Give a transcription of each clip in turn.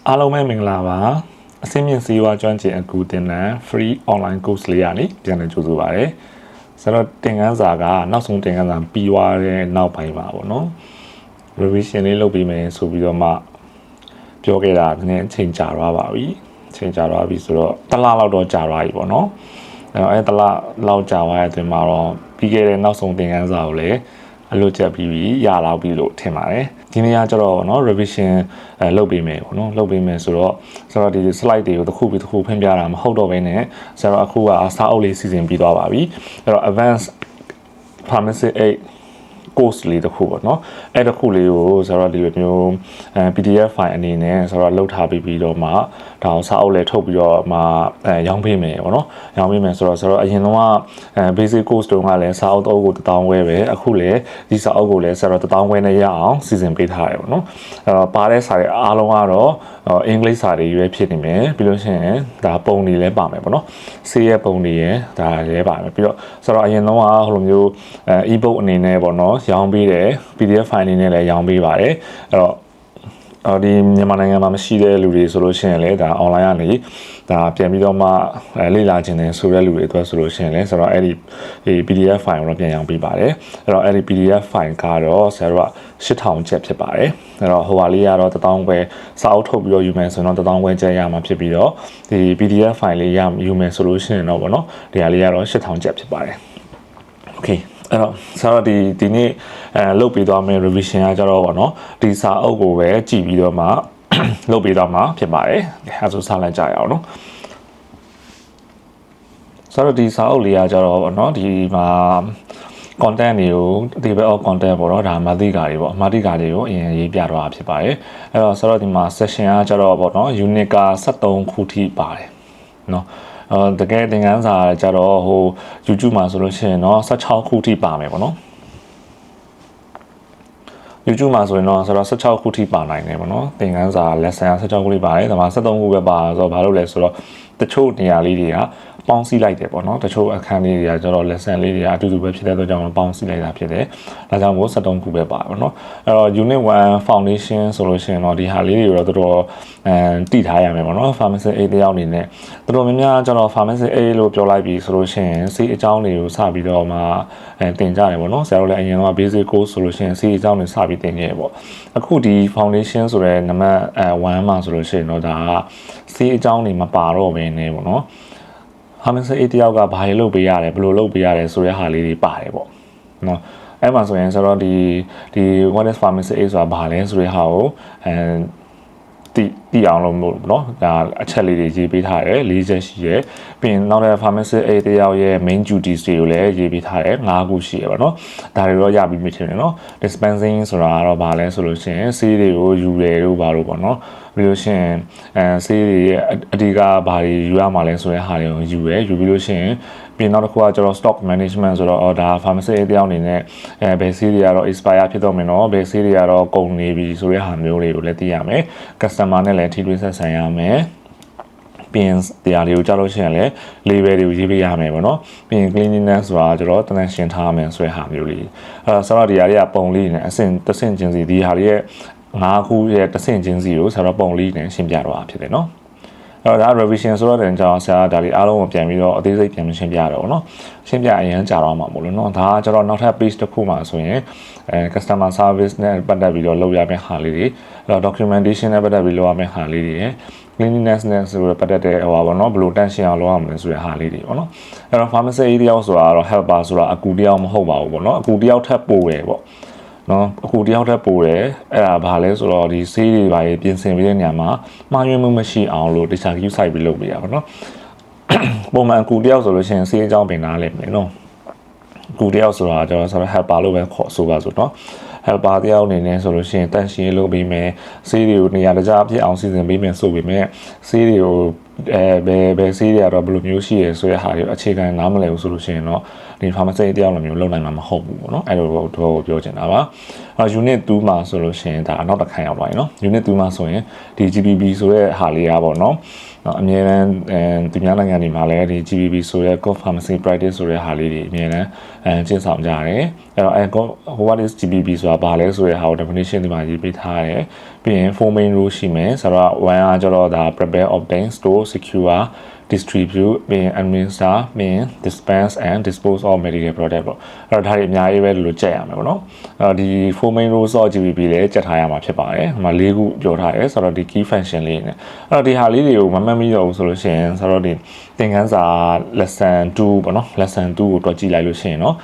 အားလုံးပဲမင်္ဂလာပါအစိမ့်မြင့်စည်းဝါးကျွမ်းကျင်အကူသင်တန်း free online course လေးရနေပြန်လည်ကြိုဆိုပါရစေဆိုတော့သင်ခန်းစာကနောက်ဆုံးသင်ခန်းစာပြီးသွားတဲ့နောက်ပိုင်းပါပေါ့နော် revision လေးလုပ်ပြီးမယ်ဆိုပြီးတော့မှပြောခဲ့တာနည်းအချိန်ကြာသွားပါပြီအချိန်ကြာသွားပြီဆိုတော့တစ်လလောက်တော့ကြာသွားပြီပေါ့နော်အဲ့တော့တစ်လလောက်ကြာသွားတဲ့အတွင်းမှာတော့ပြီးခဲ့တဲ့နောက်ဆုံးသင်ခန်းစာကိုလည်းအလွတ်ကျက်ပြီးရလာပြီလို့ထင်ပါတယ်ဒီနေ့ကကျတော့เนาะ revision လုပ်ပေးမယ်ပေါ့နော်လုပ်ပေးမယ်ဆိုတော့ဒီ slide တွေကိုတစ်ခုပြီးတစ်ခုဖွင့်ပြတာမဟုတ်တော့ဘဲနဲ့ဆိုတော့အခုကစာအုပ်လေးစီစဉ်ပြီးသွားပါပြီအဲ့တော့ advanced pharmacy course လေးတစ်ခုပေါ့နော်အဲ့တစ်ခုလေးကိုဆိုတော့ဒီလိုမျိုးPDF file အနေနဲ့ဆိုတော့လောက်ထားပြီးတော့မှဒါအောင်စာအုပ်လေးထုတ်ပြီးတော့မှရောင်းပေးမယ်ပေါ့နော်ရောင်းပေးမယ်ဆိုတော့အရင်တော့basic course တုန်းကလည်းစာအုပ်တော့ကို1000ဝဲပဲအခုလည်းဒီစာအုပ်ကိုလည်းဆိုတော့1000ဝဲနဲ့ရအောင်စီစဉ်ပေးထားတယ်ပေါ့နော်ပါတဲ့စာတွေအားလုံးကတော့အင်္ဂလိပ်စာတွေရွေးဖြစ်နေမယ်ပြီးလို့ရှိရင်ဒါပုံတွေလည်းပါမယ်ပေါ့နော်ဆေးရဲ့ပုံတွေရယ်ဒါလည်းပါမယ်ပြီးတော့ဆိုတော့အရင်တော့ဟိုလိုမျိုးebook အနေနဲ့ပေါ့နော်ရောင်းပေးတယ် PDF file အနေနဲ့လည်းရောင်းပေးပါတယ်အဲ့တော့ဒီမြန်မာနိုင်ငံမှာမရှိတဲ့လူတွေဆိုလို့ရှိရင်လည်းဒါ online ကနေဒါပြန်ပြီးတော့မှလေ့လာခြင်းနဲ့ဆိုတဲ့လူတွေအတွက်ဆိုလို့ရှိရင်လည်းဆိုတော့အဲ့ဒီ PDF file ကိုတော့ပြန်ရောင်းပေးပါတယ်အဲ့တော့အဲ့ဒီ PDF file ကတော့ဆရာတို့က8000ကျပ်ဖြစ်ပါတယ်အဲ့တော့ဟိုဟာလေးကတော့1000ပဲစာအုပ်ထုတ်ပြီးတော့ယူမယ်ဆိုတော့1000ပဲကျပ်ရမှာဖြစ်ပြီးတော့ဒီ PDF file လေးယူမယ်ဆိုလို့ရှိရင်တော့ဗောနော်ဒီဟာလေးကတော့8000ကျပ်ဖြစ်ပါတယ် okayအဲ့တော့ဆိုတော့ဒီနေ့လုပ်ပြီးသွားမယ် revision ကကြတော့ဗောနော်ဒီစာအုပ်ကိုပဲကြည့်ပြီးတော့မှလုပ်ပြီးသွားမှာဖြစ်ပါတယ်အဲဆိုဆက်လိုက်ကြရအောင်နော်ဆိုတော့ဒီစာအုပ်လေးကကြတော့ဗောနော်ဒီမှာ content တွေကို table of content ပေါ့နော်ဒါမာတိကာတွေပေါ့မာတိကာတွေကိုအရင်ရေးပြတော့တာဖြစ်ပါတယ်အဲ့တော့ဆိုတော့ဒီမှာ section ကကြတော့ဗောနော် unit က73ခုထိပါတယ်နော်တကယ်သင်ခန်းစာကြတော့ဟို YouTube မှာဆိုလို့ရှိရင်တော့16ခုထိပါမယ်ပေါ့နော် YouTube မှာဆိုရင်တော့ဆိုတော့16ခုထိပါနိုင်တယ်ပေါ့နော်သင်ခန်းစာ lesson 16ခုထိပါတယ်ဒါမှ73ခုပဲပါဆိုတော့ဘာလို့လဲဆိုတော့တချို့နေရာလေးတွေကပေါင်းစည်းလိုက်တယ်ပေါ့နော်တချို့အခန်းလေးတွေကကျတော့ lesson လေးတွေကအတူတူပဲဖြစ်တဲ့အတွက်ကြောင့်ပေါင်းစည်းလိုက်တာဖြစ်တယ်ဒါကြောင့်မို့73ခုပဲပါပေါ့နော်အဲ့တော့ unit 1 foundation ဆိုလို့ရှိရင်တော့ဒီဟာလေးတွေတော့တော်တော်တည်ထားရမယ်ပေါ့နော် pharmacy A တယောက်အနေနဲ့တော်တော်များများကျတော့ pharmacy A လို့ပြောလိုက်ပြီးဆိုလို့ရှိရင်စီးအကြောင်းတွေကိုစပြီးတော့မှတင်ကြတယ်ပေါ့နော်ဆရာတို့လည်းအရင်က basic course ဆိုလို့ရှိရင်စီးအကြောင်းတွေစပြီးတင်ခဲ့ပေါ့အခုဒီ foundation ဆိုတဲ့နံပါတ်1မှာဆိုလို့ရှိရင်တော့ဒါကစီးအကြောင်းတွေမပါတော့ဘဲနေပေါ့နော်pharmacy A တယောက်ကဘာလုပ်ပေးရတယ်ဘယ်လိုလုပ်ပေးရတယ်ဆိုတဲ့ဟာလေးတွေပါတယ်ပေါ့နော်အဲ့မှာဆိုရင်ဆိုတော့ဒီ what is pharmacy A ဆိုတာဘာလဲဆိုတဲ့ဟာကိုတီးအောင်လို့เนาะဒါအချက်လေးတွေရေးပေးထားတယ်၄ချက်ရှိရယ်ပြီးရင်နောက်တဲ့ pharmacy A တယောက်ရဲ့ main duties တွေကိုလည်းရေးပေးထားတယ်၅ခုရှိရယ်ပေါ့เนาะဒါတွေတော့ရပြီးပြီထင်တယ်เนาะ dispensing ဆိုတာကတော့ဘာလဲဆိုလို့ရှိရင်ဆေးတွေကိုယူတယ်လို့ဘာလို့ပေါ့เนาะပြီးလို့ရှိရင်ဆေးတွေရဲ့အဓိကဘာတွေယူရမှာလဲဆိုတဲ့ဟာတွေကိုယူရယ်ယူပြီးလို့ရှိရင်ပြီးနောက်တစ်ခုကကျတော့ stock management ဆိုတော့ဒါ pharmacy တယောက်အနေနဲ့ဘယ်ဆေးတွေကတော့ expire ဖြစ်တော့မယ်เนาะဘယ်ဆေးတွေကတော့ကုန်နေပြီဆိုတဲ့ဟာမျိုးတွေကိုလည်းသိရမယ် customer နဲ့လည်းထိတွေ့ဆက်ဆံရမယ်ပြီးရင်တရားတွေကိုကြားလို့ရှိရင်လည်း label တွေကိုရေးပေးရမယ်ပေါ့နော်ပြီးရင် cleanliness ဆိုတာကျတော့တန်ရှင်းထားမယ်ဆိုတဲ့ဟာမျိုးလေးဆိုတော့ဒီဟာတွေကပုံလေးနဲ့အဆင့်တစ်ဆင့်ချင်းစီဒီဟာတွေရဲ့5ခုရဲ့တစ်ဆင့်ချင်းစီကိုဆိုတော့ပုံလေးနဲ့ရှင်းပြတော့ဖြစ်တယ်နော်အဲ့တော့ဒါ revision ဆိုတော့တင်ကြောင်းဆရာဒါလေးအားလုံးကိုပြန်ပြီးတော့အသေးစိတ်ပြန်ရှင်းပြတော့ဗောနော်ရှင်းပြအရင်ကြာတော့မှာမို့လို့နော်ဒါကကျတော့နောက်ထပ် page တစ်ခုမှာဆိုရင်customer service နဲ့ပတ်သက်ပြီးတော့လုပ်ရမယ့်ဟာလေးတွေအဲ့တော့ documentation နဲ့ပတ်သက်ပြီးလုပ်ရမယ့်ဟာလေးတွေ cleanliness နဲ့ဆိုတော့ပတ်သက်တဲ့ဟိုပါဗောနော်ဘယ်လိုတန့်ရှင်းအောင်လုပ်ရမလဲဆိုတဲ့ဟာလေးတွေဗောနော်အဲ့တော့ pharmacy တယောက်ဆိုတာတော့ helper ဆိုတာအကူတယောက်မဟုတ်ပါဘူးဗောနော်အကူတယောက်ထပ်ပို့တယ်ဗောနော်အခုတယောက်တည်းပို့တယ်အဲ့ဒါဘာလဲဆိုတော့ဒီဆေးတွေဘာတွေပြင်ဆင်ပေးတဲ့နေရာမှာမှားယွင်းမှုမရှိအောင်လို့တခြား queue site ပြီးလုပ်ပေးရပါတော့ပုံမှန်အခုတယောက်ဆိုလို့ရှိရင်ဆေးအကြောင်းပင်နားလိမ့်မယ်နော်အခုတယောက်ဆိုတာကျွန်တော်ဆိုတော့ helper လို့ပဲခေါ်ဆိုပါဆိုတော့ helper တယောက်အနေနဲ့ဆိုလို့ရှိရင်တန့်ရှင်းလုပ်ပေးမယ်ဆေးတွေကိုနေရာတကျအဖြစ်အောင်စီစဉ်ပေးမယ်ဆိုပေမဲ့ဆေးတွေကိုဘယ်ဆေးတွေကတော့ဘယ်လိုမျိုးရှိရဆိုတဲ့ဟာတွေအခြေခံနားမလည်ဘူးဆိုလို့ရှိရင်တော့ ဒီ pharmacy တယောက်လိုမျိုးလုံနိုင်မှာမဟုတ်ဘူးပေါ့နော်အဲ့လိုတော့ပြောချင်တာပါunit 2မှာဆိုလို့ရှိရင်ဒါနောက်တစ်ခါရောက်သွားပြီနော် unit 2မှာဆိုရင်ဒီ GBB ဆိုတဲ့ဟာလေးอ่ะပေါ့နော်အမြဲတမ်းသူများနိုင်ငံတွေမှာလည်းဒီ GBB ဆိုတဲ့ Good Pharmacy Practice ဆိုတဲ့ဟာလေးတွေအမြဲတမ်းကျင့်ဆောင်ကြရတယ်အဲ့တော့what is GBB ဆိုတာဘာလဲဆိုတဲ့ဟာကို definition ဒီမှာရေးပေးထားတယ်ပြီးရင် four main rule ရှိမယ်ဆိုတော့ one ကကျတော့ဒါ prepare obtain store secure distribute ပြီးရင် administer ပြီးရင် dispense and dispose of medical product ပေါ့အဲ့တော့ဒါတွေအများကြီးပဲလို့ကြက်ရမယ်ပေါ့နော်ဒီ four main rules of GBB လည်းကြက်ထားရမှာဖြစ်ပါတယ်ဟိုမှာ၄ခုပြောထားတယ်ဆိုတော့ဒီ key function လေးနဲ့အဲ့တော့ဒီဟာလေးတွေကိုမမှတ်မိတော့ဘူးဆိုလို့ရှိရင်ဆိုတော့ဒီသင်ခန်းစာ lesson 2ပေါ့နော် lesson 2ကိုတွက်ကြည့်လိုက်လို့ရှိရင်เนาะ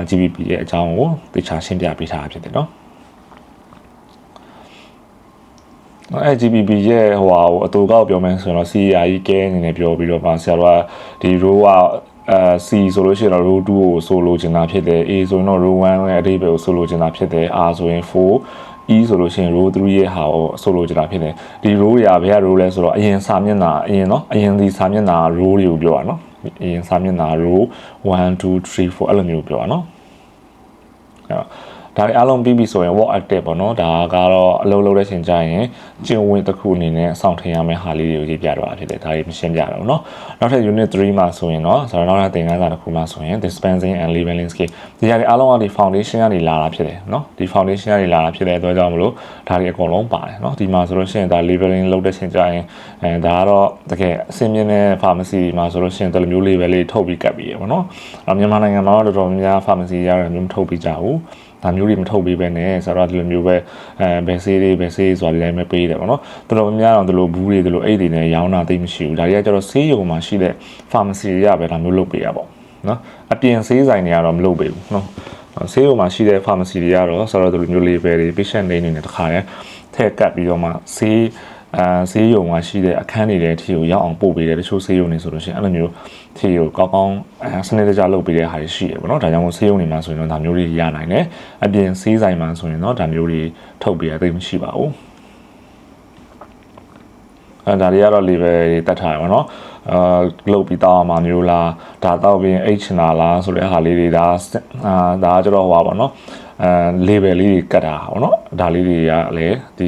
GBB ရဲ့အကြောင်းကိုသိချာရှင်းပြပေးထားဖြစ်တယ်เนาะGBB ရဲ့ဟိုဟာကိုအတူကောက်ပြောမယ်ဆိုတော့ CAI ကဲအနေနဲ့ပြောပြီးတော့ပါဆရာတို့ကဒီ row ကC ဆိုလို့ရှိရင်တော့ row 2ကိုဆိုလိုချင်တာဖြစ်တယ် A ဆိုရင်တော့ row 1ရဲ့အဓိပ္ပာယ်ကိုဆိုလိုချင်တာဖြစ်တယ် R ဆိုရင်4 E ဆိုလို့ရှိရင် row 3ရဲ့ဟာကိုဆိုလိုချင်တာဖြစ်တယ်ဒီ row တွေကဘယ်က row လဲဆိုတော့အရင်စာမျက်နှာအရင်เนาะအရင်ဒီစာမျက်နှာ row တွေကိုပြောတာเนาะအရင်စာမျက်နှာ row 1 2 3 4အဲ့လိုမျိုးပြောတာเนาะဒါတွေအားလုံးပြီးပြီဆိုရင် work active ပေါ့နော်ဒါကတော့အလုပ်လုပ်တဲ့ချိန်ကျရင်ကျင့်ဝတ်တစ်ခုအနေနဲ့အဆောင်ထင်ရမယ့်ဟာလေးတွေကိုရေးပြတော့တာဖြစ်တယ်ဒါတွေမရှင်းပြတော့ဘူးเนาะနောက်ထပ် unit 3မှာဆိုရင်เนาะဆိုတော့နောက်ထပ်သင်ခန်းစာတစ်ခုမှာဆိုရင် dispensing and labeling skill ဒီဟာတွေအားလုံးကဒီ foundation ကနေလာတာဖြစ်တယ်เนาะဒီ foundation ကနေလာတာဖြစ်တဲ့အတွက်ကြောင့်မလို့ဒါတွေအကုန်လုံးပါတယ်เนาะဒီမှာဆိုလို့ရှိရင်ဒါ labeling လုပ်တဲ့ချိန်ကျရင်ဒါကတော့တကယ်အဆင့်မြင့်တဲ့ pharmacy မှာဆိုလို့ရှိရင်ဒီလိုမျိုး label လေးထုတ်ပြီးကပ်ပြီးရပေါ့เนาะမြန်မာနိုင်ငံမှာတော့တော်တော်များများ pharmacy ရတယ်မျိုးမထုတ်ပြီးကြဘူးဒါမျိုးတွေမထုတ်ပေးပဲနဲ့ဆိုတော့ဒီလိုမျိုးပဲဘယ်ဆေးဆိုတာလည်းမပေးတယ်ပေါ့နော်တော်တော်များများတော့ဒီလိုဘူးတွေဒီလိုအိတ်တွေနဲ့ရောင်းတာသိမရှိဘူးဒါတွေကကျတော့ဆေးရုံမှာရှိတဲ့ pharmacy တွေကပဲဒါမျိုးလုပ်ပေးရပေါ့နော်အပြင်ဆေးဆိုင်တွေကတော့မလုပ်ပေးဘူးနော်ဆေးရုံမှာရှိတဲ့ pharmacy တွေကတော့ဆိုတော့ဒီလိုမျိုး label တွေ patient name တွေနဲ့တခါတည်းထည့်ကပ်ပြီးတော့မှဆေးရုံမှာရှိတဲ့အခန်းတွေထဲထိကိုရောက်အောင်ပို့ပေးတယ်တချို့ဆေးရုံတွေဆိုလို့ရှိရင်အဲ့လိုမျိုးထိကိုကောင်းကောင်းစနစ်တကျလုပ်ပေးတဲ့ဟာတွေရှိရပေါ့နော်ဒါကြောင့်မို့ဆေးရုံတွေမှာဆိုရင်တော့ဒါမျိုးတွေရနိုင်တယ်အပြင်ဆေးဆိုင်မှာဆိုရင်တော့ဒါမျိုးတွေထုတ်ပေးရသိမရှိပါဘူးဒါတွေကတော့ level တွေတတ်ထားရပါတော့လုပ်ပြီးတောင်းမှာမျိုးလားဒါတောက်ပြီး H နာလားဆိုတဲ့ဟာလေးတွေဒါကျတော့ဟွာပါတော့level လေးတွေကတ်တာပါတော့ဒါလေးတွေကလည်းဒီ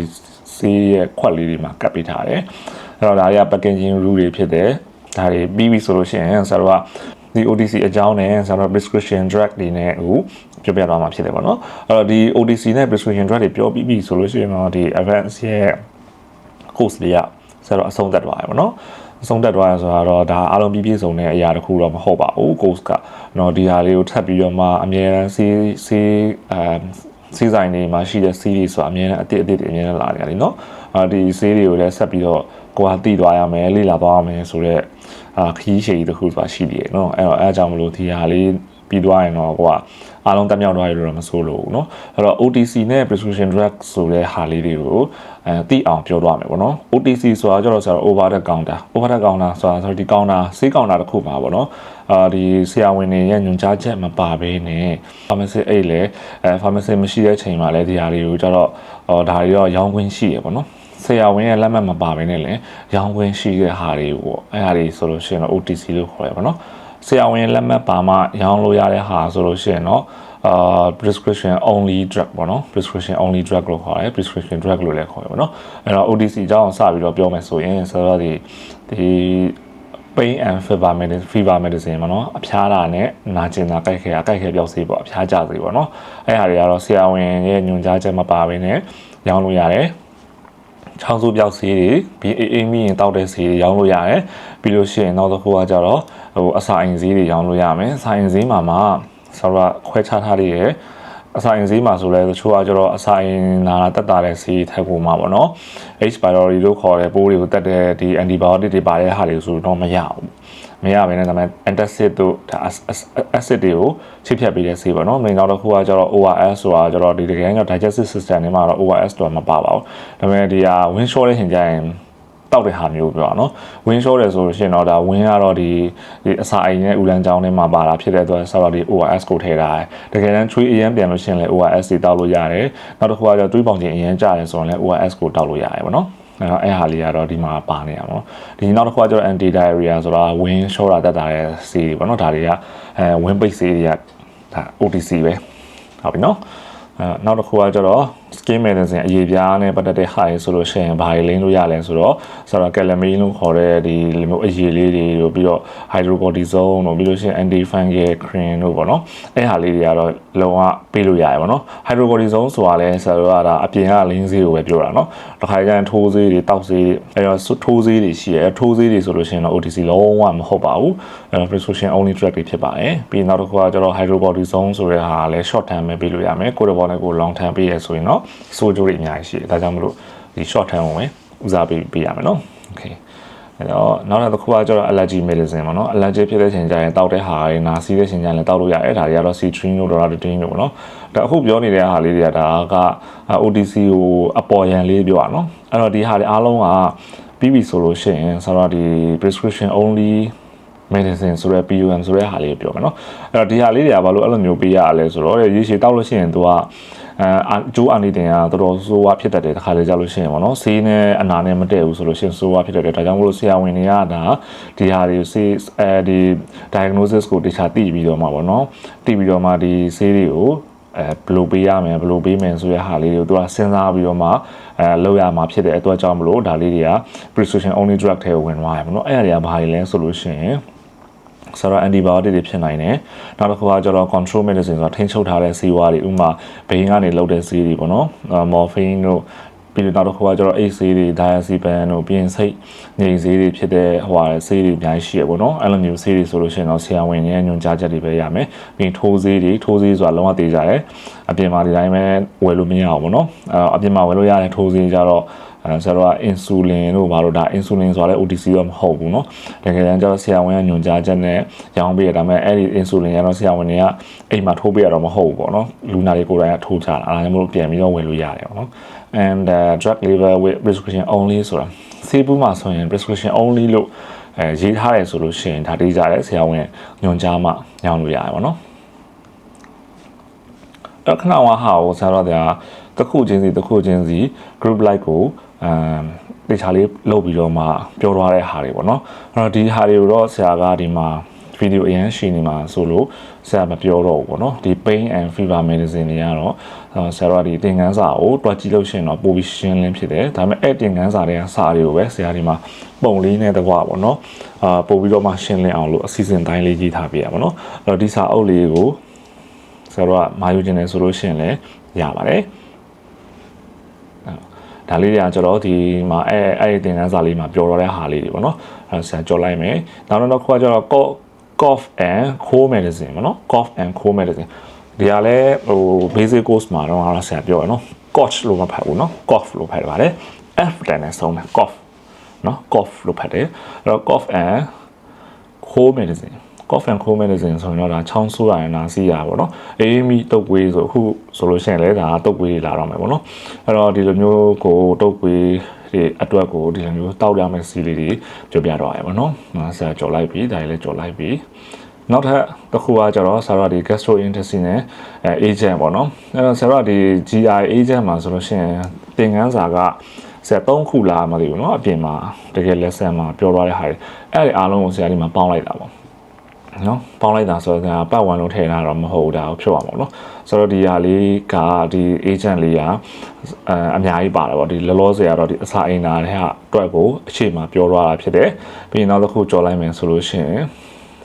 ဆေးရဲ့ခွက်လေးတွေမှာကတ်ပေးထားတယ်အဲ့တော့ဒါတွေက packaging rule တွေဖြစ်တယ်ဒါတွေပြီးပြီဆိုလို့ရှိရင်ဆရာတို့ကဒီ OTC အကြောင်းနဲ့ဆရာတို့ prescription drug တွေနဲ့ဟိုပြောပြသွားမှာဖြစ်တယ်ပေါ့နော်အဲ့တော့ဒီ OTC နဲ့ prescription drug တွေပြောပြီးပြီဆိုလို့ရှိရင်တော့ဒီ advance ရဲ့ course တွေကဆရာတို့အဆုံးသတ်သွားရပါတော့အဆုံးသတ်သွားရဆိုတော့ဒါအားလုံးပြည့်စုံတဲ့အရာတစ်ခုတော့မဟုတ်ပါဘူး course ကနော်ဒီဟာလေးကိုထပ်ပြီးတော့မှအမြဲတမ်းဆေးဆေးဆိုင်တွေမှာရှိတဲ့ဆေးတွေဆိုတာအများနဲ့အစ်တွေအများနဲ့လာနေရတယ်နော်ဒီဆေးတွေကိုလည်းဆက်ပြီးတော့ကိုယ်ဟာတည်သွားရမယ်လေ့လာသွားရမယ်ဆိုတော့ခရီးရှည်တစ်ခုဆိုတာရှိတယ်နော်အဲ့တော့အဲအကြောင်းမလို့ဒီဟာလေးပြီးသွားရင်တော့ကိုကအားလုံးတက်မြောက်သွားရလို့တော့မဆိုးလို့ဘူးเนาะအဲ့တော့ OTC နဲ့ prescription drug ဆိုတဲ့ဟာလေးတွေကိုသိအောင်ပြောသွားမယ်ပေါ့နော် OTC ဆိုတာကျတော့over the counter ဆိုတာဆိုတော့ဒီ counter ဆေး counter တစ်ခုပါပေါ့နော်ဒီဆရာဝန်တွေရဲ့ညွှန်ကြားချက်မပါဘဲနဲ့ pharmacy အိတ်လေpharmacy မရှိတဲ့ချိန်မှာလည်းဒီဟာတွေကိုကျတော့ဒါတွေတော့ရောင်းခွင့်ရှိရပေါ့နော်ဆရာဝန်ရဲ့လက်မှတ်မပါဘဲနဲ့လည်းရောင်းခွင့်ရှိတဲ့ဟာတွေပေါ့အဲ့ဟာတွေဆိုလို့ရှိရင်တော့ OTC လို့ခေါ်ရပါတော့ဆရာဝန်လက်မှတ်ပါမှရောင်းလို့ရတဲ့ဟာဆိုလို့ရှိရင်တော့prescription only drug ပေါ့နော် prescription only drug လို့ခေါ်တယ် prescription drug လို့လည်းခေါ်ရပါတော့အဲ့တော့ OTC အကြောင်းစပြီးတော့ပြောမယ်ဆိုရင်ဆိုတော့ဒီ pain and fever medicine ပေါ့နော်အဖျားတာနဲ့နာကျင်တာကြိုက်ခဲပြောက်စေးပေါ့အဖျားကြစေးပေါ့နော်အဲ့ဟာတွေကတော့ဆရာဝန်ရဲ့ညွှန်ကြားချက်မပါဘဲနဲ့ရောင်းလို့ရတယ်ချောင်းစိုးပြောက်ဆေးတွေပြီးအိမ်မိရင်တောက်တဲ့ဆေးတွေရောင်းလို့ရတယ်ပြီးလို့ရှိရင်နောက်တစ်ခုကကြတော့အစာအိမ်ဆေးတွေရောင်းလို့ရမယ်အစာအိမ်ဆေးမှာဆိုတော့ခွဲခြားထားရတဲ့အစာအိမ်ဆေးမှာဆိုလဲတချို့ကကြတော့အစာအိမ်နာတက်တာတဲ့ဆေးထက်ကိုမှာပေါ့နော် H pylori လို့ခေါ်တဲ့ပိုးတွေကိုတက်တဲ့ဒီ antibiotic တွေပါတဲ့ဟာတွေဆိုတော့မရဘူးမရဘဲနဲ့ဒါပေမဲ့ antacid တို့ဒါ acid တွေကိုချိတ်ဖြတ်ပေးတဲ့ဆေးပေါ့နော်။နောက်တစ်ခုကကျတော့ ORS ဆိုတာကျတော့ဒီတကယ်တော့ digestive system တွေမှာတော့ ORS တော့မပါပါဘူး။ဒါပေမဲ့ဒီဟာ wind short တဲ့ချိန်ကျရင်တောက်တဲ့ဟာမျိုးပြောတာနော်။ wind short တယ်ဆိုလို့ရှိရင်တော့ဒါ wind ကတော့ဒီအစာအိမ်နဲ့ဥလန်ချောင်းထဲမှာပါတာဖြစ်တဲ့အတွက်ဆောက်တော့ဒီ ORS ကိုထည့်ထားတယ်။တကယ်တမ်းချွေးအရင်ပြန်လို့ရှိရင်လည်း ORS တွေတောက်လို့ရတယ်။နောက်တစ်ခုကကျတော့သွေးပေါင်ချိန်အရင်ကျတယ်ဆိုရင်လည်း ORS ကိုတောက်လို့ရတယ်ပေါ့နော်။အဲ့ဟာလေးကတော့ဒီမှာပါနေရပါတော့ဒီနောက်တစ်ခုကကျတော့ anti diarrhea ဆိုတာ wind short တက်တာတဲ့ဆေးတွေပေါ့နော်ဒါတွေက ဝင်ပိတ်စေးတွေကဒါ OTC ပဲဟုတ်ပြီနော်နောက်တစ်ခုကကျတော့ skin medicine အရေးပြားနဲ့ပတ်သက်တဲ့ဟာရေဆိုလို့ရှိရင်ဘာတွေလိမ့်လို့ရလဲဆိုတော့calamine လို့ခေါ်တဲ့ဒီလိုမျိုးအရေးလေးတွေတို့ပြီးတော့ hydrocortisone တို့ပြီးလို့ရှိရင် anti fungal cream တို့ပေါ့နော်အဲ့ဟာလေးတွေကတော့လုံးဝပေးလို့ရတယ်ပေါ့နော် hydrocortisone ဆိုတာလဲဆိုတော့ဒါအပြင်ကလင်းဆေးကိုပဲပြောတာနော်တစ်ခါကျရင်ထိုးဆေးတွေတောက်ဆေးအဲ့တော့ထိုးဆေးတွေရှိရဲထိုးဆေးတွေဆိုလို့ရှိရင်တော့ OTC လုံးဝမဟုတ်ပါဘူး prescription only drug တွေဖြစ်ပါတယ်ပြီးနောက်တစ်ခုကကျတော့ hydrocortisone ဆိုတဲ့ဟာလဲ short term ပဲပေးလို့ရမယ်ကိုယ်တော်နဲ့ကို long term ပေးရဆိုရင်တော့စိုးကျိုးတွေအများကြီးရှိတယ်ဒါကြောင့်မလို့ဒီ short term ကိုပဲဦးစားပေးရမယ်နော် okay အဲ့တော့နောက်တစ်ခုကကျတော့ allergy medicine ပေါ့နော် allergy ဖြစ်တဲ့ချိန်ကျရင်တောက်တဲ့ဟာတွေနာစီးတဲ့ချိန်ကျရင်လည်းတောက်လို့ရတယ်ဒါတွေကတော့ citrine တို့ loratadine တို့ပေါ့နော်ဒါအခုပြောနေတဲ့ဟာလေးတွေကဒါက OTC ကိုအပေါ်ရန်လေးပြောရအောင်နော်အဲ့တော့ဒီဟာတွေအားလုံးကပြီးပြီဆိုလို့ရှိရင်ဆိုတော့ဒီ prescription only medicine ဆိုတဲ့ PUM ဆိုတဲ့ဟာလေးပြောမယ်နော်အဲ့တော့ဒီဟာလေးတွေကဘာလို့အဲ့လိုမျိုးပေးရလဲဆိုတော့ရေရှည်တောက်လို့ရှိရင်သူကအကျိုးအာနိသင်ကတော်တော်ဆိုးဝါးဖြစ်တတ်တယ်တစ်ခါလေကြာလို့ရှိရင်ပေါ့နော်ဆေးနဲ့အနာနဲ့မတည့်ဘူးဆိုလို့ရှိရင်ဆိုးဝါးဖြစ်တတ်တယ်ဒါကြောင့်မို့လို့ဆရာဝန်တွေကဒါဒီဟာတွေဆေးဒီ diagnosis ကိုတခြားသိပြီးတော့မှာပေါ့နော်သိပြီးတော့မှဒီဆေးတွေကိုဘယ်လိုပေးရမယ်ဘယ်လိုပေးမယ်ဆိုတဲ့ဟာလေးတွေကိုသူကစဉ်းစားပြီးတော့မှလောက်ရမှာဖြစ်တဲ့အတွက်ကြောင့်မလို့ဒါလေးတွေက prescription only drug ထဲကိုဝင်သွားတယ်ပေါ့နော်အဲ့ဒါတွေကဘာတွေလဲဆိုလို့ရှိရင်ဆိုတော့ antibiotic တွေဖြစ်နိုင်တယ်နောက်တစ်ခုကကျတော့ control medicine ဆိုတာထိန်းချုပ်ထားတဲ့ဆေးဝါးတွေဥပမာဘိန်းကနေလုပ်တဲ့ဆေးတွေပေါ့နော် morphine တို့ပြီးတော့နောက်တစ်ခုကကျတော့ AC တွေ diazepam တို့ပြီးရင်စိတ်ငြိမ်ဆေးတွေဖြစ်တဲ့ဟိုဟာဆေးတွေအများကြီးရှိရပေါ့နော်အဲ့လိုမျိုးဆေးတွေဆိုလို့ရှိရင်တော့ဆရာဝန်ရဲ့ညွှန်ကြားချက်တွေပဲရမယ်ပြီးရင်ထိုးဆေးဆိုတာလုံးဝသေးကြတယ်အပြင်မှာဒီတိုင်းပဲဝယ်လို့မရအောင်ပေါ့နော်အပြင်မှာဝယ်လို့ရတဲ့ထိုးဆေးကြတော့ဆရာတို့က insulin တို့ဘာလို့ဒါ insulin ဆိုတာလည်း OTC တော့မဟုတ်ဘူးเนาะတကယ်တမ်းကျတော့ဆရာဝန်ကညွှန်ကြားချက်နဲ့ရောင်းပေးရတာမဲ့အဲ့ဒီ insulin ရတော့ဆရာဝန်တွေကအိမ်မှာထိုးပေးရတော့မဟုတ်ဘူးပေါ့เนาะလူနာတွေကိုယ်တိုင်ကထိုးကြတာအဲဒါကြောင့်မလို့ပြန်ပြီးတော့ဝယ်လို့ရတယ်ပေါ့เนาะ and drug label with prescription only ဆိုတာဆေးပူးမှာဆိုရင် prescription only လို့ရေးထားတယ်ဆိုလို့ရှိရင်ဒါတေးကြတယ်ဆရာဝန်ညွှန်ကြားမှရောင်းလို့ရတယ်ပေါ့เนาะအခဏဝါဟာကိုဆရာတော်ကတစ်ခုချင်းစီ group like ကိုတေချာလေးလုပ်ပြီးတော့မှပြောထားတဲ့ဟာတွေပေါ့နော်အဲ့တော့ဒီဟာတွေကိုတော့ဆရာကဒီမှာဗီဒီယိုအရင်ရှိနေမှာဆိုလို့ဆရာမပြောတော့ဘူးပေါ့နော်ဒီ pain and fever medicine တွေကတော့ဆရာတို့ကဒီသင်ခန်းစာကိုတွက်ကြည့်လို့ရှိရင်တော့ပိုပြီးရှင်းလင်းဖြစ်တယ်ဒါပေမဲ့အဲ့သင်ခန်းစာတွေကစာတွေကိုပဲဆရာဒီမှာပုံလေးနဲ့တကွာပေါ့နော်ပို့ပြီးတော့မှရှင်းလင်းအောင်လို့အစီအစဉ်တိုင်းလေးရေးထားပေးရပါတော့အဲ့တော့ဒီစာအုပ်လေးကိုဆရာတို့ကမာယူခြင်းတယ်ဆိုလို့ရှိရင်လည်းရပါတယ်ဒါလေးတွေကကျတော့ဒီမှာအဲ့ဒီသင်ခန်းစာလေးမှာပြောရတဲ့ဟာလေးတွေပေါ့နော်အဲဆရာကြော်လိုက်မယ်နောက်တစ်ခုကကျတော့ cough and cold medicine ပေါ့နော် cough and cold medicine ဒီကလည်းဟို basic course မှာတော့ဆရာပြောရနော် cough လို့မဖတ်ဘူးနော် cough လို့ဖတ်ပါတယ် f တန်နဲ့ဆုံးတယ် cough နော် cough လို့ဖတ်တယ်အဲ့တော့ cough and cold medicine cough and cold medicine ဆိုရင်တော့ဒါချောင်းဆိုးရရင်နာစီရပါတော့အေးမိတုပ်ကွေးဆိုအခုဆိုလို့ရှိရင်လည်းဒါတုပ်ကွေးလာတော့မယ်ပေါ့နော်အဲ့တော့ဒီလိုမျိုးကိုတုပ်ကွေးဒီအတွက်ကိုဒီလိုမျိုးတောက်ရမယ့်စီလေးတွေပြောပြတော့ရပါတော့ဆရာကြော်လိုက်ပြီဒါလည်းကြော်လိုက်ပြီနောက်ထပ်တစ်ခုကကျတော့ဆရာတို့ဒီ gastrointestinal agent ပေါ့နော်အဲ့တော့ဆရာတို့ဒီ GI agent မှာဆိုလို့ရှိရင်သင်ခန်းစာက73ခုလာမသိဘူးเนาะအပြင်မှာတကယ် lesson မှာပြောထားတဲ့ဟာတွေအဲ့ဒီအားလုံးကိုဆရာဒီမှာပေါင်းလိုက်တာပေါ့နော်ပေါင်းလိုက်တာဆိုတော့ပတ်ဝန်းလုံးထည့်ထားတော့မဟုတ်ဘူးဒါကိုဖြုတ်အောင်ပေါ့နော်ဆိုတော့ဒီဟာလေးကဒီ agent လေးကအများကြီးပါတယ်ပေါ့ဒီလောလောဆယ်ကတော့ဒီအစာအိမ်သာတဲ့ဟာအတွက်ကိုအခြေမှာပြောထားတာဖြစ်တယ်ပြီးရင်နောက်တစ်ခုကြော်လိုက်မယ်ဆိုလို့ရှိရင်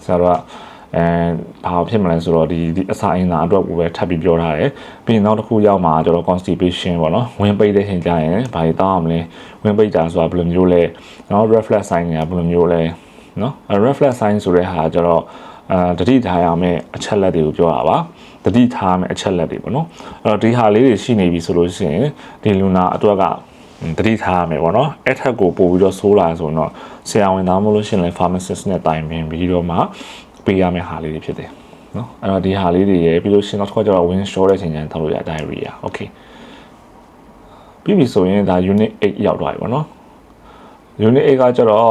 ဆိုတော့ဘာဖြစ်မလဲဆိုတော့ဒီအစာအိမ်သာအတွက်ကိုပဲထပ်ပြီးပြောထားတယ်ပြီးရင်နောက်တစ်ခုရောက်မှာကျတော့ constipation ပေါ့နော်ဝင်ပိတ်တဲ့ချိန်ကျရင်ဘာတွေတောင်းရမလဲဝင်ပိတ်တာဆိုတာဘယ်လိုမျိုးလဲနော် reflex sign တွေကဘယ်လိုမျိုးလဲနော် reflex sign ဆိုတဲ့ဟာကျတော့တတိထားရမယ့်အချက်လက်တွေကိုပြောတာပါတတိထားမယ့်အချက်လက်တွေပေါ့နော်အဲ့တော့ဒီဟာလေးတွေရှိနေပြီဆိုလို့ရှိရင်ဒီလူနာအတွက်ကတတိထားရမယ်ပေါ့နော်အဲ့ထက်ကိုပို့ပြီးတော့ဆိုးလာဆိုတော့ဆရာဝန်သားမလို့ရှိရင်လည်း pharmacist နဲ့တိုင်ပင်ပြီးတော့မှပေးရမယ့်ဟာလေးတွေဖြစ်တယ်နော်အဲ့တော့ဒီဟာလေးတွေရပြီးလို့ရှိရင်တော့တစ်ခါကျတော့ win short တဲ့ချိန်ကျရင်ထောက်လို့ရ diarrhea okay ပြီးပြီဆိုရင်ဒါ unit 8ရောက်သွားပြီပေါ့နော် unit 8ကကျတော့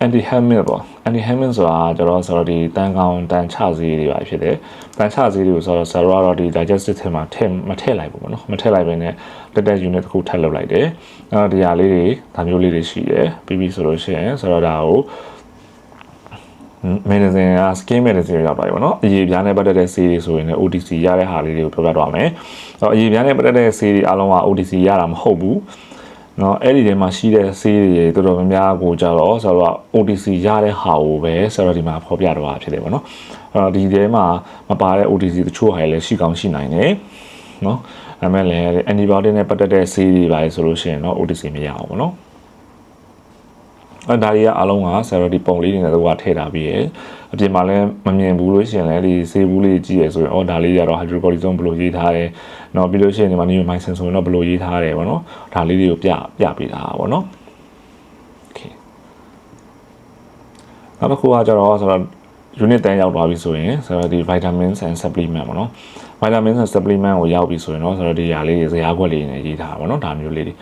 antihistamine ပေါ့ antihistamine ဆိုတာကျတော့ဒီတန်ကောင်တန်ချဆေးတွေပါဖြစ်တယ်တန်ချဆေးတွေကိုဆိုတော့ဆရာတို့ကတော့ဒီ digestive ထဲမှာမထည့်လိုက်ဘူးပေါ့နော်မထည့်လိုက်ဘဲနဲ့တက် unit တစ်ခုထပ်လုပ်လိုက်တယ်အဲ့တော့ဒီဟာလေးတွေဒါမျိုးလေးတွေရှိတယ်ပြီးပြီဆိုလို့ရှိရင်ဆိုတော့ဒါကို medicine က skin medicine ရောက်သွားပြီပေါ့နော်အရေးပြားနဲ့ပတ်သက်တဲ့ဆေးတွေဆိုရင်လည်း OTC ရတဲ့ဟာလေးတွေကိုပြောပြတော့မယ်အရေးပြားနဲ့ပတ်သက်တဲ့ဆေးတွေအားလုံးက OTC ရတာမဟုတ်ဘူးနော်အဲ့ဒီထဲမှာရှိတဲ့ဆေးတွေတော်တော်များများကိုကြတော့ဆိုတော့ OTC ရတဲ့ဟာကိုပဲဆိုတော့ဒီမှာဖော်ပြတော့တာဖြစ်တယ်ပေါ့နော်ဒီထဲမှာမပါတဲ့ OTC တချို့ဟာလည်းရှိကောင်းရှိနိုင်တယ်နော်ဒါမဲ့လည်း antibiotic နဲ့ပတ်သက်တဲ့ဆေးတွေပါလေဆိုလို့ရှိရင်တော့ OTC မရအောင်ပေါ့နော်ဒါတွေကအလုံးကဆရာတို့ဒီပုံလေးတွေနဲ့တော့ထည့်ထားပြီးရအပြင်မှာလည်းမမြင်ဘူးလို့ရှိရင်လည်းဒီဆေးဘူးလေးကြည့်ရဆိုရင်ဒါလေးရတော့ hydrocortisone ဘယ်လိုရေးထားတယ်เนาะပြီးလို့ရှိရင်ဒီမှာ neomycin ဆိုရင်တော့ဘယ်လိုရေးထားတယ်ပေါ့နော်ဒါလေးတွေကိုပြပေးတာပေါ့နော် okay နောက်တစ်ခုကကျတော့ဆိုတော့ unit 10ရောက်သွားပြီဆိုရင်ဆိုတော့ဒီ vitamins and supplement ပေါ့နော် vitamins and supplement ကိုရောက်ပြီဆိုရင်တော့ဆိုတော့ဒီຢာလေးတွေဇရာခွက်လေးနဲ့ရေးထားပါပေါ့နော်ဒါမျိုးလေးတွေ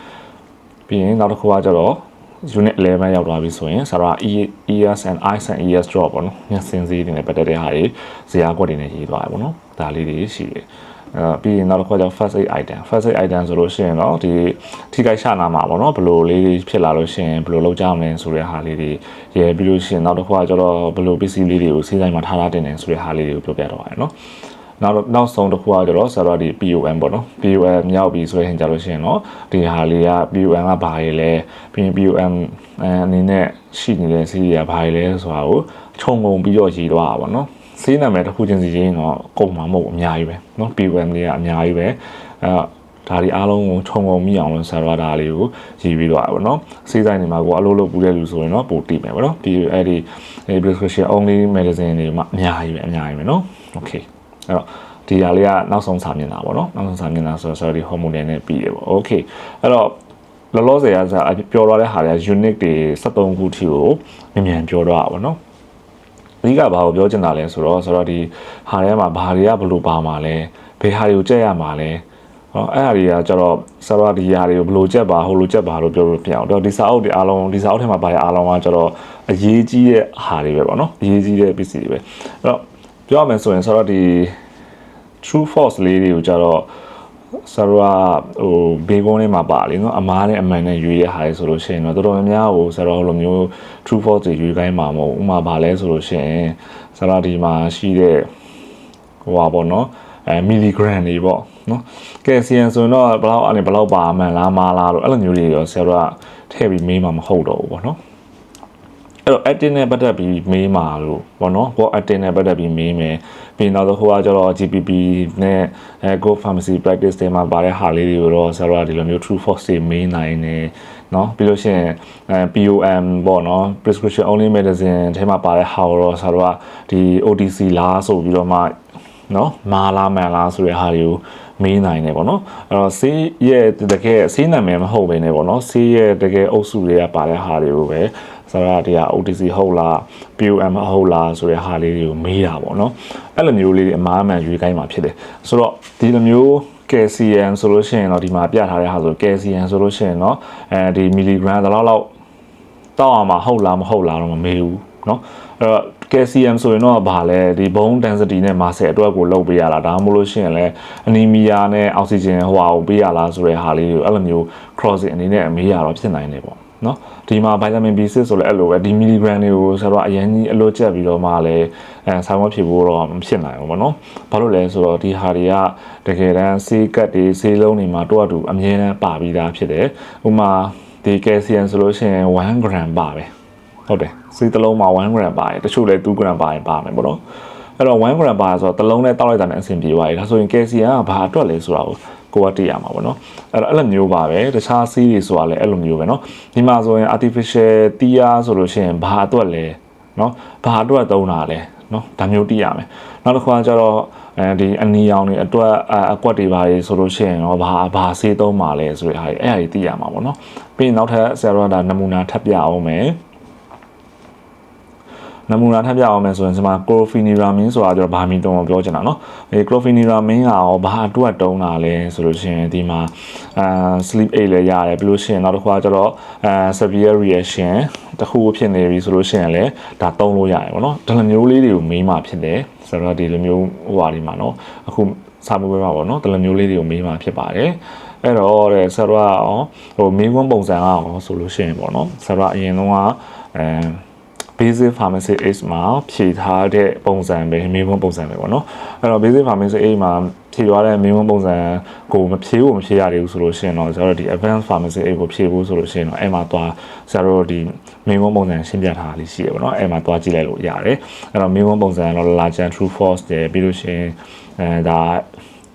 ပြီးရင်နောက်တစ်ခုကကျတော့unit 11ရောက်သွားပြီဆိုရင်ဆရာက ES and eyes and ears drop ပေါ့နော်ညစင်စည်းတွေနဲ့ပတ်သက်တဲ့ဟာတွေဇရာကွက်တွေနဲ့ရေးသွားတယ်ပေါ့နော်ဒါလေးတွေရှိတယ်ပြီးရင်နောက်တစ်ခါကျ first aid item ဆိုလို့ရှိရင်တော့ဒီထိခိုက်ရှာနာမှာပေါ့နော်ဘယ်လိုလေးဖြစ်လာလို့ရှိရင်ဘယ်လိုလုပ်ကြမလဲဆိုတဲ့ဟာလေးတွေရေးပြီးလို့ရှိရင်နောက်တစ်ခါကျတော့ဘယ်လိုပစ္စည်းလေးတွေကိုစေးဆိုင်မှာထားတင်တယ်ဆိုတဲ့ဟာလေးတွေကိုပြောပြတော့ရတယ်နော်နောက်ဆုံးတစ်ခုကကျတော့ဆရာတို့ဒီ POM ပေါ့နော် POM ရောက်ပြီဆိုရင်ကြလို့ရှိရင်တော့ဒီဟာလေးက POM ကဘာတွေလဲပြီးရင် POM အနေနဲ့ရှိနေတဲ့ဆေးတွေကဘာတွေလဲဆိုတာကိုခြုံငုံပြီးတော့ရေးသွားတာပေါ့နော်ဆေးနာမည်တစ်ခုချင်းစီရေးရင်တော့ကုန်မှာမဟုတ်အများကြီးပဲနော် POM လေးကအများကြီးပဲဒါဒီအားလုံးကိုခြုံငုံမိအောင်လို့ဆရာတို့ဒါလေးကိုရေးပြီးတော့ပါပေါ့နော်ဆေးဆိုင်တွေမှာကိုအလုပ်လုပ်ပူတဲ့လူဆိုရင်တော့ပိုတည်မယ်ပေါ့နော်ပြီးအဲ့ဒီ prescription only medicine တွေမှာအများကြီးပဲနော် okayအဲ့တော့ဒီဟာလေးကနောက်ဆုံးစာမျက်နှာပေါ့နော်နောက်ဆုံးစာမျက်နှာဆိုတော့ဒီ hormone တွေနဲ့ပြီးရပေါ့ okay အဲ့တော့လောလောဆယ်ကပြောထားတဲ့ဟာတွေက unit တွေ73ခုထိကိုမြန်ပြောတော့ပါပေါ့နော်အဓိကဘာကိုပြောချင်တာလဲဆိုတော့ဒီဟာထဲမှာဘာတွေကဘလို့ပါမှာလဲဘယ်ဟာတွေကိုကြက်ရမှာလဲအဲ့ဟာတွေကကျတော့ဆရာတို့ဒီဟာတွေကိုဘလို့ကြက်ပါဟိုလိုကြက်ပါလို့ပြောလို့ပြအောင်တော့ဒီစာအုပ်တွေအားလုံးဒီစာအုပ်ထဲမှာပါရအားလုံးကကျတော့အရေးကြီးတဲ့ဟာတွေပဲပေါ့နော်အရေးကြီးတဲ့ပစ္စည်းတွေပဲအဲ့တော့ပြောရမယ်ဆိုရင်ဆိုတော့ဒီ true false လေးတွေကိုကြတော့ဆရာတို့ဘေးကုန်းလေးမှာပါလေနော်အမားနဲ့အမှန်နဲ့ရွေးတဲ့ဟာတွေဆိုလို့ရှိရင်တော့တော်တော်များများကိုဆရာတို့လိုမျိုး true false တွေရွေးခိုင်းမှာမဟုတ်ဥမာပါလဲဆိုလို့ရှိရင်ဆရာတို့ဒီမှာရှိတဲ့ဟိုပါပေါ့နော်milligram တွေပေါ့နော်ကယ်လ်ဆီယမ်ဆိုရင်တော့ဘယ်လောက်ပါမှန်လားမာလားလို့အဲ့လိုမျိုးတွေရောဆရာတို့ကထည့်ပြီးမေးမှာမဟုတ်တော့ဘူးပေါ့နော်အဲ့တော့ actin နဲ့ပတ်သက်ပြီးမေးမှာလို့ပေါ့နော် what actin နဲ့ပတ်သက်ပြီးမေးမယ်ပြီးနောက်တော့ဟိုကကျတော့ GPP နဲ့go pharmacy practice တွေမှာပါတဲ့ဟာလေးတွေကိုတော့ဆရာတို့ကဒီလိုမျိုး true false တွေမေးနိုင်နေเนาะပြီးလို့ရှိရင်POM ပေါ့เนาะ prescription only medicine ထဲမှာပါတဲ့ဟာတော့ဆရာတို့ကဒီ OTC လားဆိုပြီးတော့မှเนาะမာလားမှန်လားဆိုတဲ့ဟာတွေကိုမေးနိုင်တယ်ပေါ့နော်အဲ့တော့ဆေးရဲ့တကယ်ဆေးနာမည်မဟုတ်ဘဲねပေါ့နော်ဆေးရဲ့တကယ်အုပ်စုတွေကပါတဲ့ဟာတွေကိုပဲဆရာကတရား OTC ဟုတ်လား POM ဟုတ်လားဆိုတဲ့ဟာလေးတွေကိုမေးတာပေါ့နော်အဲ့လိုမျိုးလေးတွေအမားမှန်ရွေးခိုင်းမှာဖြစ်တယ်ဆိုတော့ဒီလိုမျိုးကယ်လ်ဆီယမ်ဆိုလို့ရှိရင်တော့ဒီမှာပြထားတဲ့ဟာဆိုကယ်လ်ဆီယမ်ဆိုလို့ရှိရင်တော့ဒီမီလီဂရမ်လောက်တောက်အောင်မှာဟုတ်လားမဟုတ်လားတော့မမေးဘူးเนาะအဲ့တော့ကယ်လ်ဆီယမ်ဆိုရင်တော့ဗာလဲဒီ bone density နဲ့ muscle အတွက်ကိုလုပ်ပေးရလားဒါမှမဟုတ်လို့ရှိရင်လည်းအနီမီယာနဲ့အောက်ဆီဂျင်ဟိုဟာကိုပေးရလားဆိုတဲ့ဟာလေးကိုအဲ့လိုမျိုး crossing အနေနဲ့အမေးရတော့ဖြစ်နိုင်တယ်ပေါ့နော်ဒီမှာ vitamin B6 ဆိုလည်းအဲ့လိုပဲဒီ milligram တွေကိုဆိုတော့အရင်ကြီးအလို့ချက်ပြီးတော့မှလည်းဆိုင်ဝတ်ဖြစ်ဖို့တော့မဖြစ်နိုင်ဘူးပေါ့နော်ဘာလို့လဲဆိုတော့ဒီဟာတွေကတကယ်တမ်းဆေးကတ်တွေဆေးလုံးတွေမှာတော့အတူအမြဲတမ်းပါပြီးသားဖြစ်တယ်ဥမာဒီကယ်လ်ဆီယမ်ဆိုလို့ရှိရင်1 gram ပါပဲဟုတ်တယ်ဆေးတစ်လုံးမှာ1 gram ပါတယ်တချို့လည်း2 gram ပါရင်ပါမယ်ပေါ့နော်အဲ့တော့1 gram ပါဆိုတော့တစ်လုံးနဲ့တောက်လိုက်တာနဲ့အဆင်ပြေသွားပြီဒါဆိုရင်ကယ်လ်ဆီယမ်ကဘာအတွက်လဲဆိုတာကိုကသိရမှာပေါ့နော်အဲ့လိုမျိုးပါပဲတခြားဆေးတွေဆိုတာလည်းအဲ့လိုမျိုးပဲနော်ဒီမှာဆိုရင် artificial တီးယားဆိုလို့ရှိရင်ဘာအတွက်လဲနော်ဘာအတွက်သုံးတာလဲနော်ဒါမျိုးသိရမယ်နောက်တစ်ခါကျတော့ဒီအနီရောင်တွေအတွက်အကွက်တွေပါဆိုလို့ရှိရင်တော့ဘာဆေးသုံးပါလဲဆိုတဲ့ဟာတွေအဲ့အရာတွေသိရမှာပေါ့နော်ပြီးရင်နောက်ထပ်ဆရာတော်ကနမူနာထပ်ပြအောင်မယ်နမူနာထပ်ပြအောင်မယ်ဆိုရင်ဒီမှာ chlorpheniramine ဆိုတာကျတော့ဘာမီတုံးကိုပြောချင်တာเนาะဒီ chlorpheniramine ကရောဘာအတွက်တုံးတာလဲဆိုလို့ရှိရင်ဒီမှာsleep aid လည်းရတယ်ပြီးလို့ရှိရင်နောက်တစ်ခါကျတော့severe reaction တခုဖြစ်နေပြီဆိုလို့ရှိရင်လည်းဒါတုံးလို့ရတယ်ပေါ့เนาะဒီလိုမျိုးလေးတွေကိုမေးမှဖြစ်တယ်ဆိုတော့ဒီလိုမျိုးဟိုဟာဒီမှာเนาะအခုစာမေးပွဲမှာပေါ့เนาะဒီလိုမျိုးလေးတွေကိုမေးမှဖြစ်ပါတယ်အဲ့တော့တဲ့ဆရာကဟိုမေးခွန်းပုံစံအောင်ဆိုလို့ရှိရင်ပေါ့เนาะဆရာကအရင်တော့ basic pharmacy aid မှာဖြည့်ထားတဲ့ပုံစံပဲမေးခွန်းပုံစံပဲပေါ့နော်အဲ့တော့ basic pharmacy aid မှာဖြည့်သွားတဲ့မေးခွန်းပုံစံကိုမဖြည့်ဘူးရသေးဘူးဆိုလို့ရှိရင်တော့ကျွန်တော်တို့ဒီ advanced pharmacy aid ကိုဖြည့်ဖို့ဆိုလို့ရှိရင်တော့အဲ့မှာသွားဆရာတို့ဒီမေးခွန်းပုံစံရှင်းပြထားတာလေးရှိရပေါ့နော်အဲ့မှာသွားကြည့်လိုက်လို့ရတယ်အဲ့တော့မေးခွန်းပုံစံတော့ large true false တယ်ပြီးလို့ရှိရင်ဒါ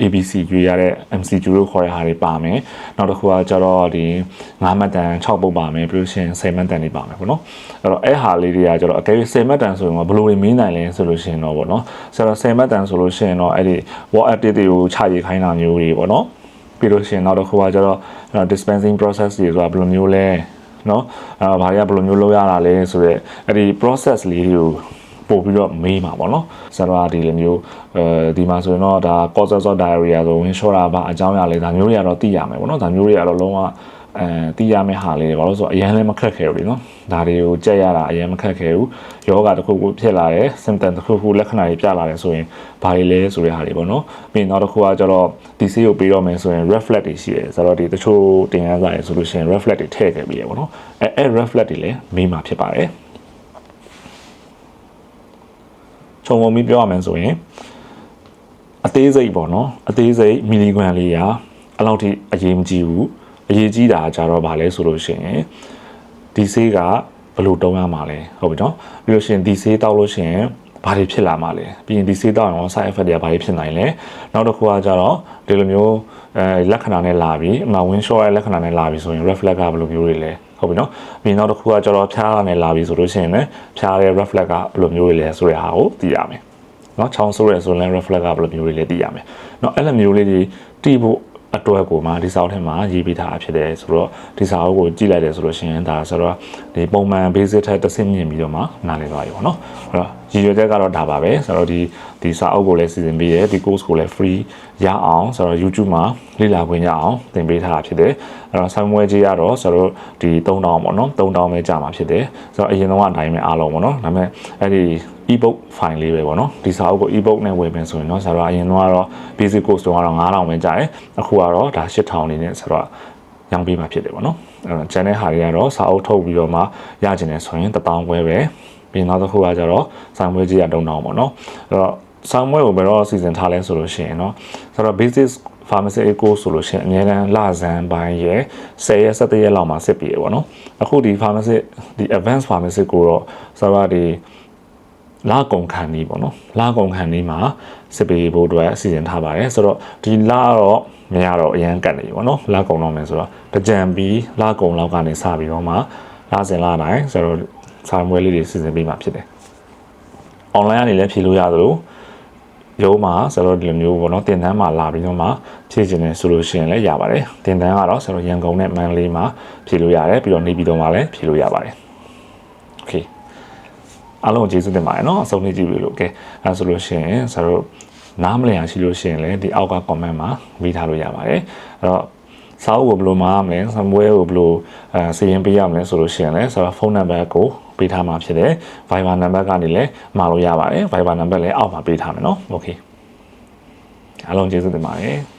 ABC ရွေးရတဲ့ MCQ လို့ခေါ်တဲ့ဟာတွေပါမယ်နောက်တစ်ခုကကျတော့ဒီ9မှတ်တန်6ပုတ်ပါမယ်ပြီးလို့ရှိရင်10မှတ်တန်တွေပါမယ်ပေါ့နော်အဲ့တော့အဲ့ဟာလေးတွေကကျတော့အကယ်၍10မှတ်တန်ဆိုရင်ဘယ်လိုတွေမင်းနိုင်လဲဆိုလို့ရှိရင်တော့ပေါ့နော်ဆိုတော့10မှတ်တန်ဆိုလို့ရှိရင်တော့အဲ့ဒီ WhatsApp တွေကိုချရေးခိုင်းတာမျိုးတွေပေါ့နော်ပြီးလို့ရှိရင်နောက်တစ်ခုကကျတော့ dispensing process တွေဆိုတာဘယ်လိုမျိုးလဲနော်ဘာတွေကဘယ်လိုမျိုးလုပ်ရတာလဲဆိုတော့အဲ့ဒီ process လေးတွေကိုပို့ပြီးတော့မေးမှာပေါ့နော်ဆရာတို့ဒီလိုမျိုးဒီမှာဆိုရင်တော့ဒါ causes of diarrhea ဆိုဝင်လျှော့တာပါအကြောင်းအရာလေးဒါမျိုးတွေကတော့သိရမယ်ပေါ့နော်ဒါမျိုးတွေကတော့လုံးဝသိရမယ့်ဟာလေးတွေဘာလို့ဆိုတော့အရင်လည်းမခက်ခဲဘူးလीနော်ဒါတွေကိုကြက်ရတာအရင်မခက်ခဲဘူးယောဂတစ်ခုခုဖြစ်လာတယ် symptom တစ်ခုခုလက္ခဏာတွေပြလာတယ်ဆိုရင်ဘာတွေလဲဆိုတဲ့ဟာတွေပေါ့နော်ပြီးနောက်တစ်ခုကကျတော့ဒီဆေးကိုပေးတော့မယ်ဆိုရင် reflex တွေရှိတယ်ဆိုတော့ဒီတချို့တင်ရစားရဆိုလို့ရှိရင် reflex တွေထည့်ခဲ့ပြီးရပေါ့နော်အဲ reflex တွေလည်းမေးမှာဖြစ်ပါတယ်ခြုံငုံပြီးပြောရမယ်ဆိုရင်အသေးစိတ်ပေါ့နော်အသေးစိတ်မီလီဂရမ်လေးရာအဲ့လောက်ထိအရေးမကြီးဘူးအရေးကြီးတာကြတော့ဗာလဲဆိုလို့ရှိရင်ဒီဆေးကဘယ်လိုတုံးရမှာလဲဟုတ်ပြီနော်ပြီးလို့ရှိရင်ဒီဆေးတောက်လို့ရှိရင်ဘာတွေဖြစ်လာမှာလဲပြီးရင်ဒီဆေးတောက်ရင် side effect တွေကဘာတွေဖြစ်နိုင်လဲနောက်တစ်ခုကကြတော့ဒီလိုမျိုးလက္ခဏာနဲ့လာပြီးအမှဝင်းရှော့ရဲ့လက္ခဏာနဲ့လာပြီးဆိုရင် reflex ကဘယ်လိုမျိုးတွေလဲဟုတ်ပြီနော်ပြီးနောက်တစ်ခုကကျတော့ဖျားရနဲ့လာပြီးဆိုလို့ရှိရင်လည်းဖျားရဲ့ reflex ကဘယ်လိုမျိုးတွေလဲဆိုတဲ့ဟာကိုသိရမယ်နော်ချောင်းဆိုးရဲဆိုရင်လည်း reflex ကဘယ်လိုမျိုးတွေလဲသိရမယ်နော်အဲ့လိုမျိုးလေးတွေတိဖို့အတွက်ကိုမှဒီစာအုပ်ထဲမှာရေးပေးထားဖြစ်တယ်ဆိုတော့ဒီစာအုပ်ကိုကြည့်လိုက်တယ်ဆိုလို့ရှိရင်ဒါဆိုတော့ဒီပုံမှန် basic ထက်တစ်ဆင့်မြင့်ပြီးတော့မှနားလည်သွားပြီပေါ့နော်အဲ့တော့ရည်ရွယ်ချက်ကတော့ဒါပါပဲဆိုတော့ဒီစာအုပ်ကိုလည်းစီစဉ်ပေးတယ်ဒီ course ကိုလည်း free ရအောင်ဆိုတော့ YouTube မှာလေ့လာခွင့်ရအောင်သင်ပေးထားတာဖြစ်တယ်အဲ့တော့ဆောင်းမွေးကြီးရတော့ဆိုတော့ဒီ3000ပေါ့နော်3000ပဲကြာမှာဖြစ်တယ်ဆိုတော့အရင်တော့အတိုင်းပဲအားလုံးပေါ့နော်ဒါပေမဲ့အဲ့ဒီ ebook file လေးပဲပေါ့နော်ဒီစာအုပ်ကို ebook နဲ့ဝယ်မယ်ဆိုရင်เนาะဆိုတော့အရင်တော့ basic course တော့9000ပဲကြာတယ်အခုကတော့ဒါ8000နေနဲ့ဆိုတော့ရောင်းပေးမှာဖြစ်တယ်ပေါ့နော်အဲ့တော့ channel ဟာတွေကတော့စာအုပ်ထုတ်ပြီးတော့မှရကျင်တယ်ဆိုရင်1000ခွဲပဲပြီးနောက်တစ်ခုကကျတော့ဆောင်းမွေးကြီးရ3000ပေါ့နော်အဲ့တော့ဆောင်းမွေးကိုဘယ်တော့စီစဉ်ထားလဲဆိုလို့ရှိရင်เนาะဆိုတော့ basic pharmacy course ဆိုလို့ရှိရင်အများအားလဆန်းပိုင်းရယ်10ရက်17ရက်လောက်မှာစစ်ပြီးရပေါ့နော်အခုဒီ pharmacy ဒီ advanced pharmacy ကိုတော့ဆိုတော့ဒီလာကုန်ခန်းนี้ပေါ့နော်လာကုန်ခန်းนี้မှာစစ်ပေးဖို့အတွက်အစီအစဉ်ထားပါတယ်ဆိုတော့ဒီလာတော့မရတော့အရန်ကတ်နေပေါ့နော်လာကုန်တော့မယ်ဆိုတော့တကြံပြီးလာကုန်လောက်ကနေစပြီးတော့မှလာစင်လာနိုင်ဆိုတော့စာမွေးလေးတွေစီစဉ်ပေးမှာဖြစ်တယ် online ကနေလည်းဖြေလို့ရသလိုရုံးမှာဆိုတော့ဒီလိုမျိုးပေါ့နော်တင်တန်းမှာလာပြီးတော့မှဖြည့်ကျင်နေဆိုလို့ရှိရင်လည်းရပါတယ်တင်တန်းကတော့ဆိုတော့ရန်ကုန်နဲ့မန္တလေးမှာဖြည့်လို့ရတယ်ပြီးတော့နေပြည်တော်မှာလည်းဖြည့်လို့ရပါတယ်โอเคအားလုံးကျေးဇူးတင်ပါတယ်เนาะအဆုံးလေးကြည့်ပြီလို့ကဲအဲဆိုလို့ရှိရင်ဆိုတော့နားမလည်အောင်ရှိလို့ရှိရင်လည်းဒီအောက်က comment မှာရေးထားလို့ရပါတယ်အဲ့တော့စာအုပ်ကိုဘယ်လိုမှာရမလဲဆမ်ပွဲကိုဘယ်လိုစီရင်ပေးရမလဲဆိုလို့ရှိရင်လည်းဆိုတော့ဖုန်းနံပါတ်ကိုပေးထားမှာဖြစ်တယ် Viber နံပါတ်ကနေလည်းမှာလို့ရပါတယ် Viber နံပါတ်လည်းအောက်မှာပေးထားမယ်เนาะโอเคအားလုံးကျေးဇူးတင်ပါတယ်